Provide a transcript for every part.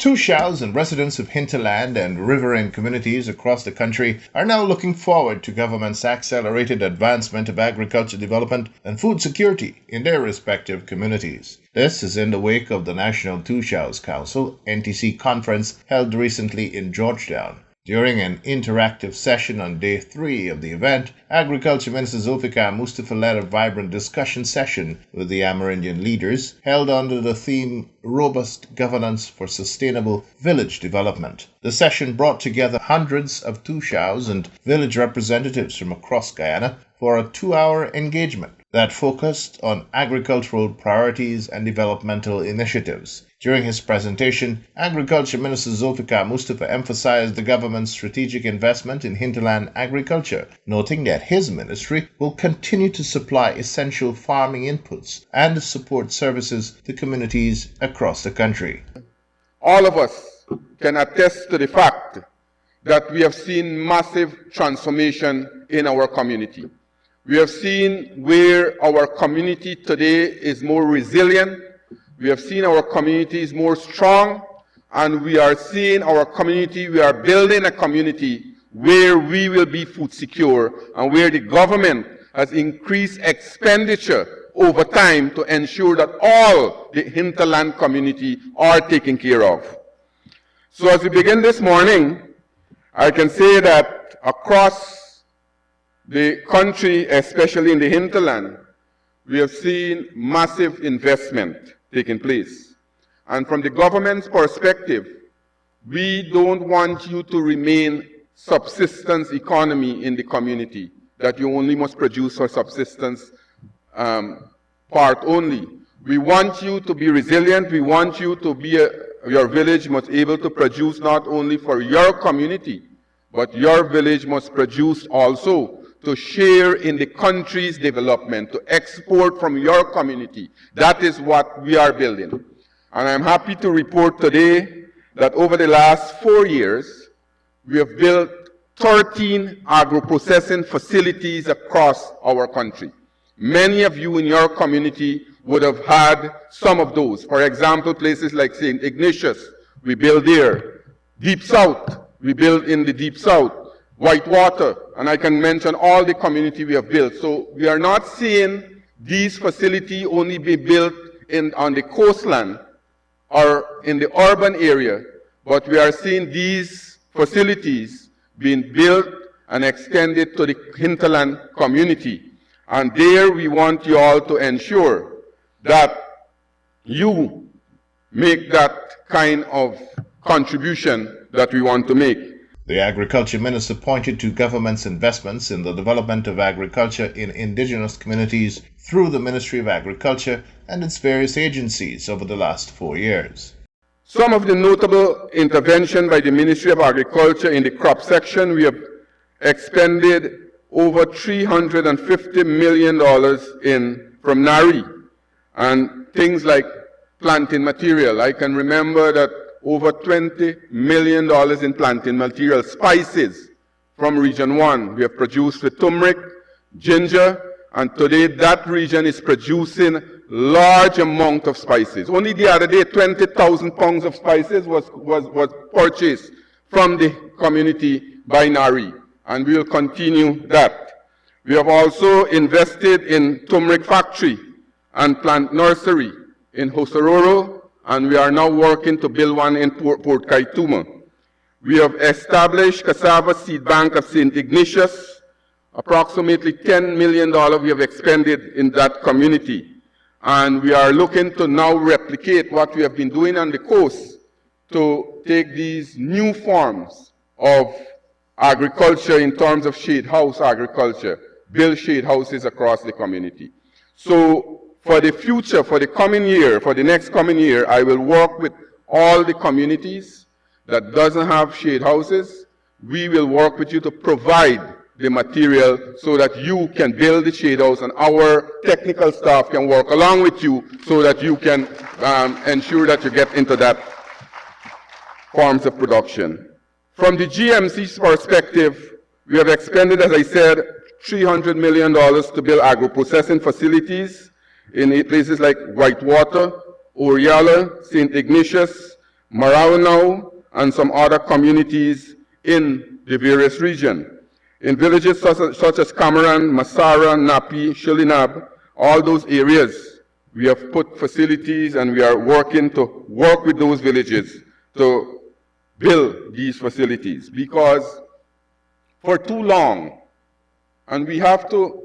TOSHAO'S and residents of hinterland and riverine communities across the country are now looking forward to government's accelerated advancement of agriculture development and food security in their respective communities. This is in the wake of the National TOSHAO'S Council (NTC) conference held recently in Georgetown. During an interactive session on day 3 of the event, Agriculture Minister Zulfikar Mustafa led a vibrant discussion session with the Amerindian leaders held under the theme Robust Governance for Sustainable Village Development. The session brought together hundreds of TOSHAO'S and village representatives from across Guyana for a 2-hour engagement that focused on agricultural priorities and developmental initiatives. During his presentation, Agriculture Minister Zulfikar Mustafa emphasized the government's strategic investment in hinterland agriculture, noting that his ministry will continue to supply essential farming inputs and support services to communities across the country. All of us can attest to the fact that we have seen massive transformation in our community. We have seen where our community today is more resilient. We have seen our community is more strong, and we are seeing our community, we are building a community where we will be food secure and where the government has increased expenditure over time to ensure that all the hinterland community are taken care of. So as we begin this morning, I can say that across the country, especially in the hinterland, we have seen massive investment taking place. And from the government's perspective, we don't want you to remain subsistence economy in the community, that you only must produce for subsistence part only. We want you to be resilient. We want you to be your village must be able to produce not only for your community, but your village must produce also to share in the country's development, to export from your community. That is what we are building. And I'm happy to report today that over the last 4 years, we have built 13 agro-processing facilities across our country. Many of you in your community would have had some of those. For example, places like St. Ignatius, we build there. Deep South, we build in the Deep South. Whitewater, and I can mention all the community we have built. So we are not seeing these facilities only be built on the coastland or in the urban area, but we are seeing these facilities being built and extended to the hinterland community. And there we want you all to ensure that you make that kind of contribution that we want to make. The Agriculture Minister pointed to government's investments in the development of agriculture in indigenous communities through the Ministry of Agriculture and its various agencies over the last 4 years. Some of the notable intervention by the Ministry of Agriculture in the crop section, we have expended over $350 million from NARI, and things like planting material. I can remember that over $20 million in planting material, spices from Region 1. We have produced with turmeric, ginger, and today that region is producing large amount of spices. Only the other day, 20,000 pounds of spices was purchased from the community by NARI, and we will continue that. We have also invested in turmeric factory and plant nursery in Hosororo, and we are now working to build one in Port Kaituma. We have established cassava seed bank of St. Ignatius. Approximately $10 million we have expended in that community. And we are looking to now replicate what we have been doing on the coast to take these new forms of agriculture in terms of shade house agriculture, build shade houses across the community. So for the future, for the coming year, for the next coming year, I will work with all the communities that doesn't have shade houses. We will work with you to provide the material so that you can build the shade house, and our technical staff can work along with you so that you can ensure that you get into that forms of production. From the GMC's perspective, we have expended, as I said, $300 million to build agro-processing facilities in places like Whitewater, Oriala, St. Ignatius, Maranao, and some other communities in the various regions. In villages such as Cameron, Masara, Napi, Shilinab, all those areas, we have put facilities and we are working to work with those villages to build these facilities, because for too long, and we have to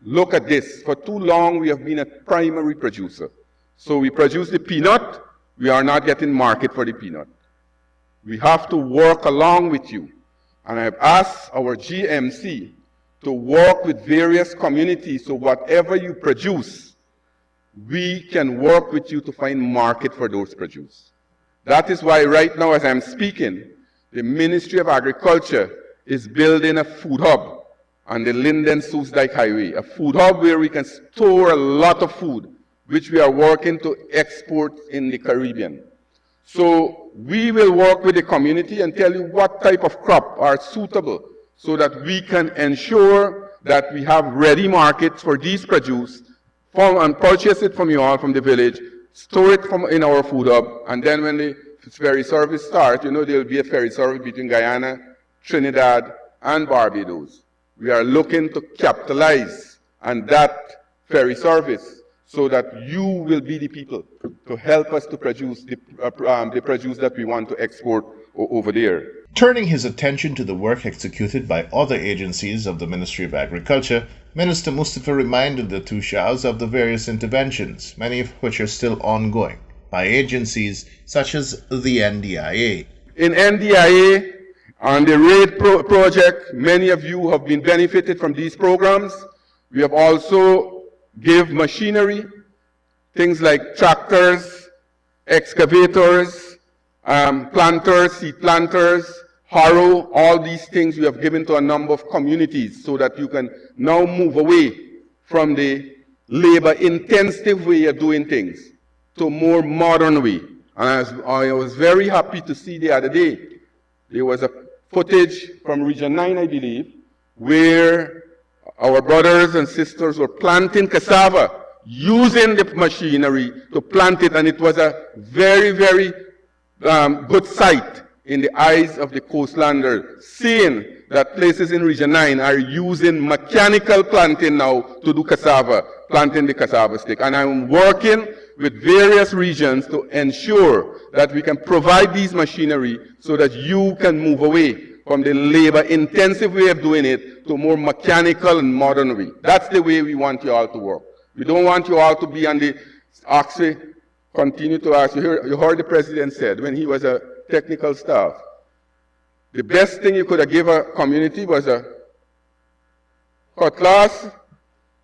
look at this, for too long we have been a primary producer. So we produce the peanut, we are not getting market for the peanut. We have to work along with you. And I've asked our GMC to work with various communities, so whatever you produce, we can work with you to find market for those produce. That is why right now, as I'm speaking, the Ministry of Agriculture is building a food hub on the Linden-Soesdijk Highway, a food hub where we can store a lot of food, which we are working to export in the Caribbean. So we will work with the community and tell you what type of crop are suitable so that we can ensure that we have ready markets for these produce and purchase it from you all from the village, store it in our food hub, and then when the ferry service starts, you know, there will be a ferry service between Guyana, Trinidad, and Barbados. We are looking to capitalize on that ferry service so that you will be the people to help us to produce the produce that we want to export over there. Turning his attention to the work executed by other agencies of the Ministry of Agriculture, Minister Mustafa reminded the TOSHAO'S of the various interventions, many of which are still ongoing, by agencies such as the NDIA. In NDIA, on the RAID project, many of you have been benefited from these programs. We have also give machinery, things like tractors, excavators, planters, seed planters, harrow, all these things we have given to a number of communities so that you can now move away from the labor-intensive way of doing things to a more modern way. And I was very happy to see the other day, there was a footage from Region 9, I believe, where our brothers and sisters were planting cassava using the machinery to plant it, and it was a very, very good sight in the eyes of the coastlanders, seeing that places in Region 9 are using mechanical planting now to do cassava, planting the cassava stick. And I'm working with various regions to ensure that we can provide these machinery so that you can move away from the labor-intensive way of doing it to a more mechanical and modern way. That's the way we want you all to work. We don't want you all to be on the AGRI, continue to ask. You heard the president said when he was a technical staff, the best thing you could have given a community was a cutlass,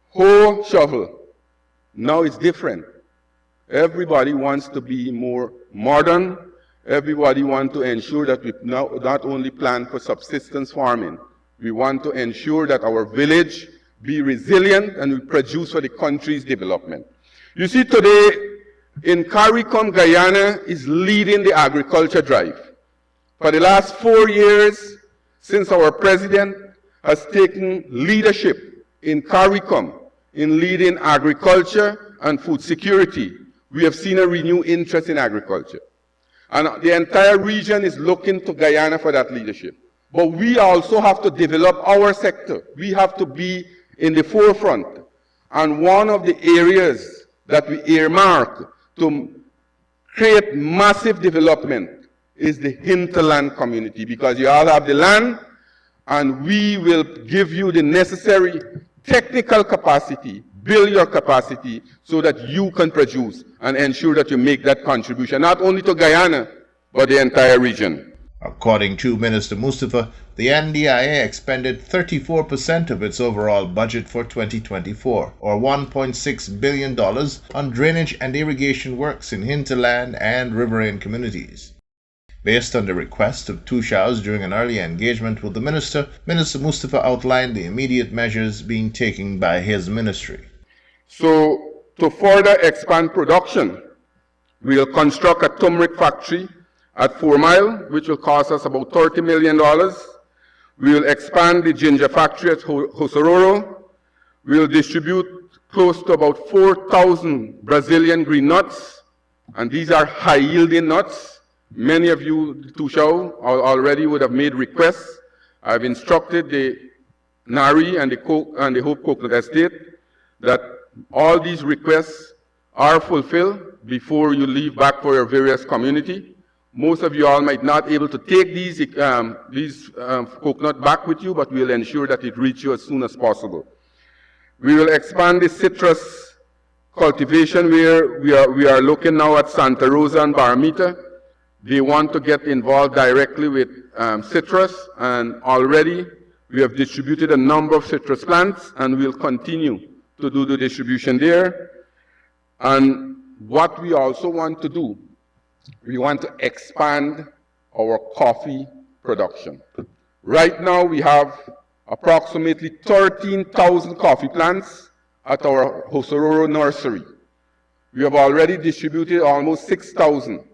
hoe, shovel. Now it's different. Everybody wants to be more modern. Everybody wants to ensure that we not only plan for subsistence farming, we want to ensure that our village be resilient and we produce for the country's development. You see, today in CARICOM, Guyana is leading the agriculture drive. For the last 4 years, since our president has taken leadership in CARICOM in leading agriculture and food security, we have seen a renewed interest in agriculture. And the entire region is looking to Guyana for that leadership. But we also have to develop our sector. We have to be in the forefront. And one of the areas that we earmark to create massive development is the hinterland community, because you all have the land, and we will give you the necessary technical capacity, build your capacity so that you can produce and ensure that you make that contribution, not only to Guyana, but the entire region. According to Minister Mustafa, the NDIA expended 34% of its overall budget for 2024, or $1.6 billion, on drainage and irrigation works in hinterland and riverine communities. Based on the request of TOSHAO'S during an early engagement with the minister, Minister Mustafa outlined the immediate measures being taken by his ministry. So, to further expand production, we will construct a turmeric factory at 4 Mile, which will cost us about $30 million. We will expand the ginger factory at Hosororo. We will distribute close to about 4,000 Brazilian green nuts, and these are high-yielding nuts. Many of you, TOSHAO, already would have made requests. I've instructed the NARI and the Hope Coconut Estate that all these requests are fulfilled before you leave back for your various community. Most of you all might not be able to take these coconut back with you, but we'll ensure that it reaches you as soon as possible. We will expand the citrus cultivation where we are looking now at Santa Rosa and Baramita. They want to get involved directly with citrus, and already we have distributed a number of citrus plants, and we'll continue to do the distribution there. And what we also want to do, we want to expand our coffee production. Right now we have approximately 13,000 coffee plants at our Hosororo nursery. We have already distributed almost 6,000.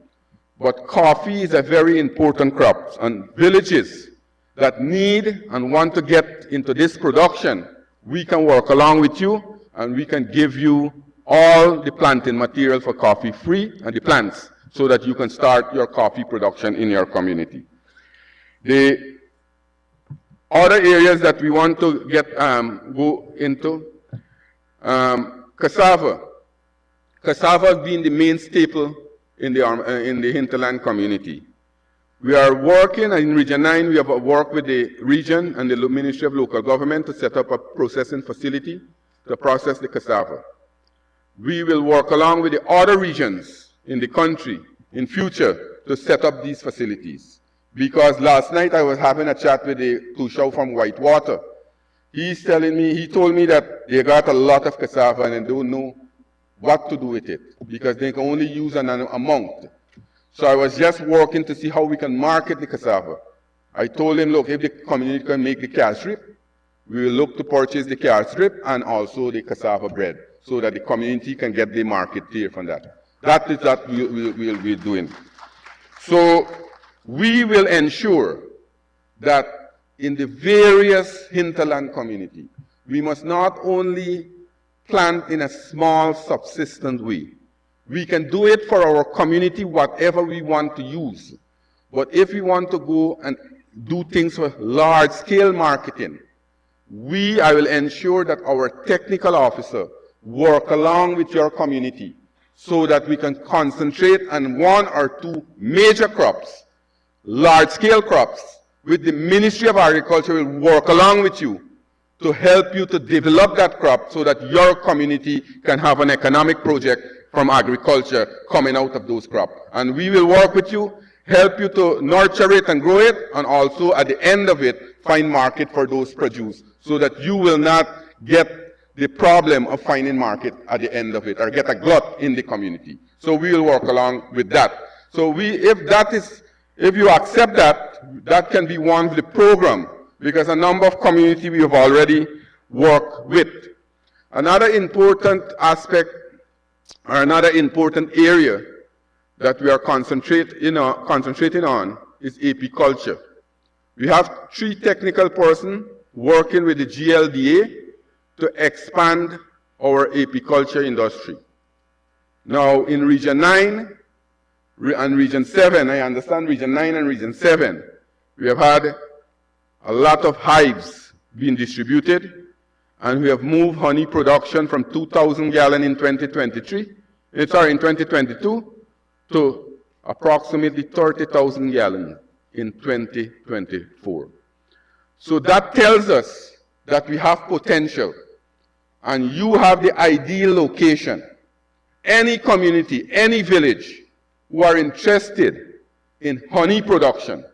But coffee is a very important crop, and villages that need and want to get into this production, we can work along with you, and we can give you all the planting material for coffee free, and the plants, so that you can start your coffee production in your community. The other areas that we want to get go into, cassava. Cassava has been the main staple in the hinterland community. We are working in Region 9, we have worked with the region and the Ministry of Local Government to set up a processing facility to process the cassava. We will work along with the other regions in the country in future to set up these facilities. Because last night I was having a chat with the TOSHAO from Whitewater. He told me that they got a lot of cassava and they don't know what to do with it because they can only use an amount. So I was just working to see how we can market the cassava. I told him, look, if the community can make the cash strip, we will look to purchase the cash strip and also the cassava bread so that the community can get the market there from that. That is what we'll be doing. So we will ensure that in the various hinterland community, we must not only plant in a small subsistent way. We can do it for our community, whatever we want to use. But if we want to go and do things for large-scale marketing, I will ensure that our technical officer work along with your community so that we can concentrate on one or two major crops, large-scale crops, with the Ministry of Agriculture will work along with you to help you to develop that crop so that your community can have an economic project from agriculture coming out of those crops. And we will work with you, help you to nurture it and grow it, and also at the end of it, find market for those produce so that you will not get the problem of finding market at the end of it or get a glut in the community. So we will work along with that. So if you accept that, that can be one of the program because a number of communities we have already worked with. Another important aspect or another important area that we are concentrating on is apiculture. We have 3 technical persons working with the GLDA to expand our apiculture industry. Now in Region 9 and Region 7, I understand Region 9 and Region 7, we have had a lot of hives being distributed, and we have moved honey production from 2,000 gallons in 2022 to approximately 30,000 gallons in 2024. So that tells us that we have potential, and you have the ideal location. Any community, any village who are interested in honey production,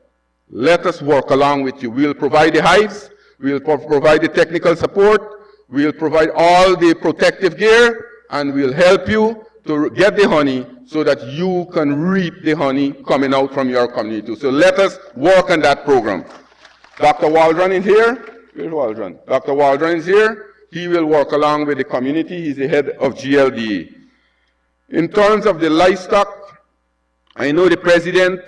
let us work along with you. We'll provide the hives, we'll provide the technical support, we'll provide all the protective gear, and we'll help you to get the honey so that you can reap the honey coming out from your community. So let us work on that program. Dr. Waldron is here. Where's Waldron? Dr. Waldron is here. He will work along with the community. He's the head of GLDA. In terms of the livestock, I know the president,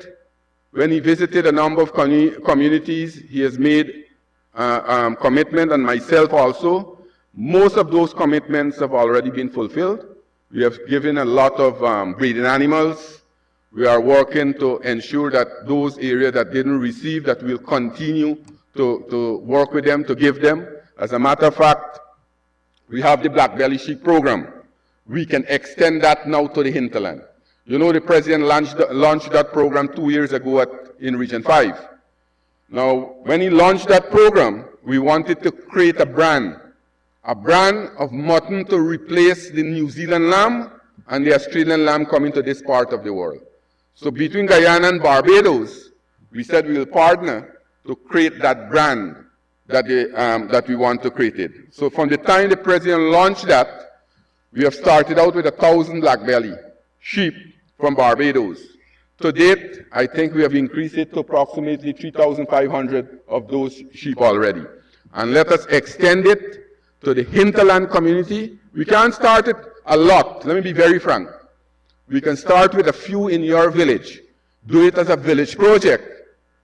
when he visited a number of communities, he has made commitment, and myself also. Most of those commitments have already been fulfilled. We have given a lot of breeding animals. We are working to ensure that those areas that didn't receive, that we'll continue to work with them, to give them. As a matter of fact, we have the Black Belly Sheep program. We can extend that now to the hinterland. You know, the president launched that program 2 years ago in Region 5. Now, when he launched that program, we wanted to create a brand of mutton to replace the New Zealand lamb and the Australian lamb coming to this part of the world. So between Guyana and Barbados, we said we will partner to create that brand that we want to create it. So from the time the president launched that, we have started out with 1,000 black belly sheep from Barbados. To date, I think we have increased it to approximately 3,500 of those sheep already. And let us extend it to the hinterland community. We can't start it a lot. Let me be very frank. We can start with a few in your village. Do it as a village project.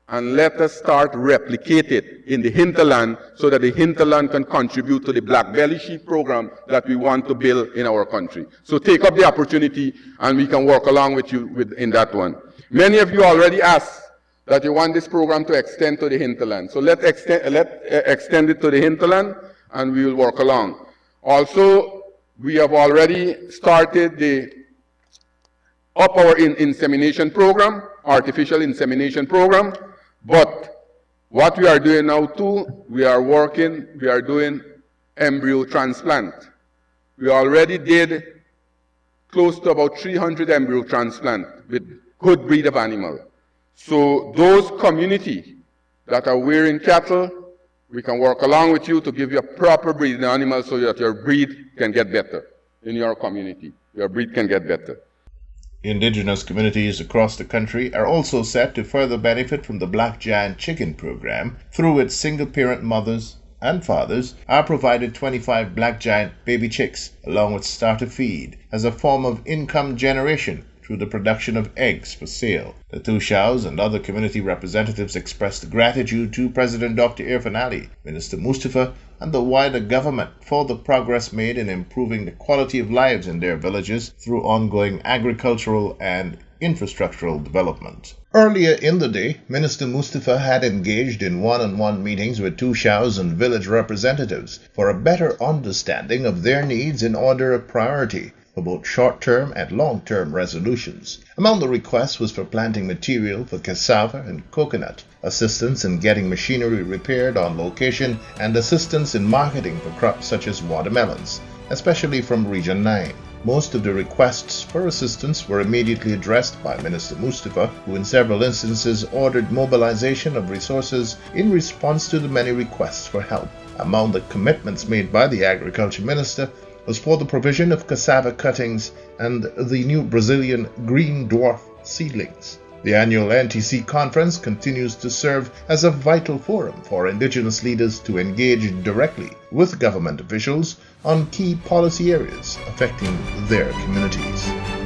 And let us start replicate it in the hinterland so that the hinterland can contribute to the black belly sheep program that we want to build in our country. So take up the opportunity and we can work along with you in that one. Many of you already asked that you want this program to extend to the hinterland. So let's extend it to the hinterland and we will work along. Also, we have already started our insemination program, artificial insemination program. But what we are doing now too, we are doing embryo transplant. We already did close to about 300 embryo transplant with good breed of animal. So those community that are rearing cattle, we can work along with you to give you a proper breed of animal so that your breed can get better in your community. Your breed can get better. Indigenous communities across the country are also set to further benefit from the Black Giant Chicken program, through which single-parent mothers and fathers are provided 25 Black Giant baby chicks along with starter feed as a form of income generation through the production of eggs for sale. The TOSHAO'S and other community representatives expressed gratitude to President Dr. Irfan Ali, Minister Mustafa, and the wider government for the progress made in improving the quality of lives in their villages through ongoing agricultural and infrastructural development. Earlier in the day, Minister Mustafa had engaged in one-on-one meetings with TOSHAO'S and village representatives for a better understanding of their needs in order of priority for both short-term and long-term resolutions. Among the requests was for planting material for cassava and coconut, assistance in getting machinery repaired on location, and assistance in marketing for crops such as watermelons, especially from Region 9. Most of the requests for assistance were immediately addressed by Minister Mustafa, who in several instances ordered mobilization of resources in response to the many requests for help. Among the commitments made by the Agriculture Minister was for the provision of cassava cuttings and the new Brazilian green dwarf seedlings. The annual NTC conference continues to serve as a vital forum for indigenous leaders to engage directly with government officials on key policy areas affecting their communities.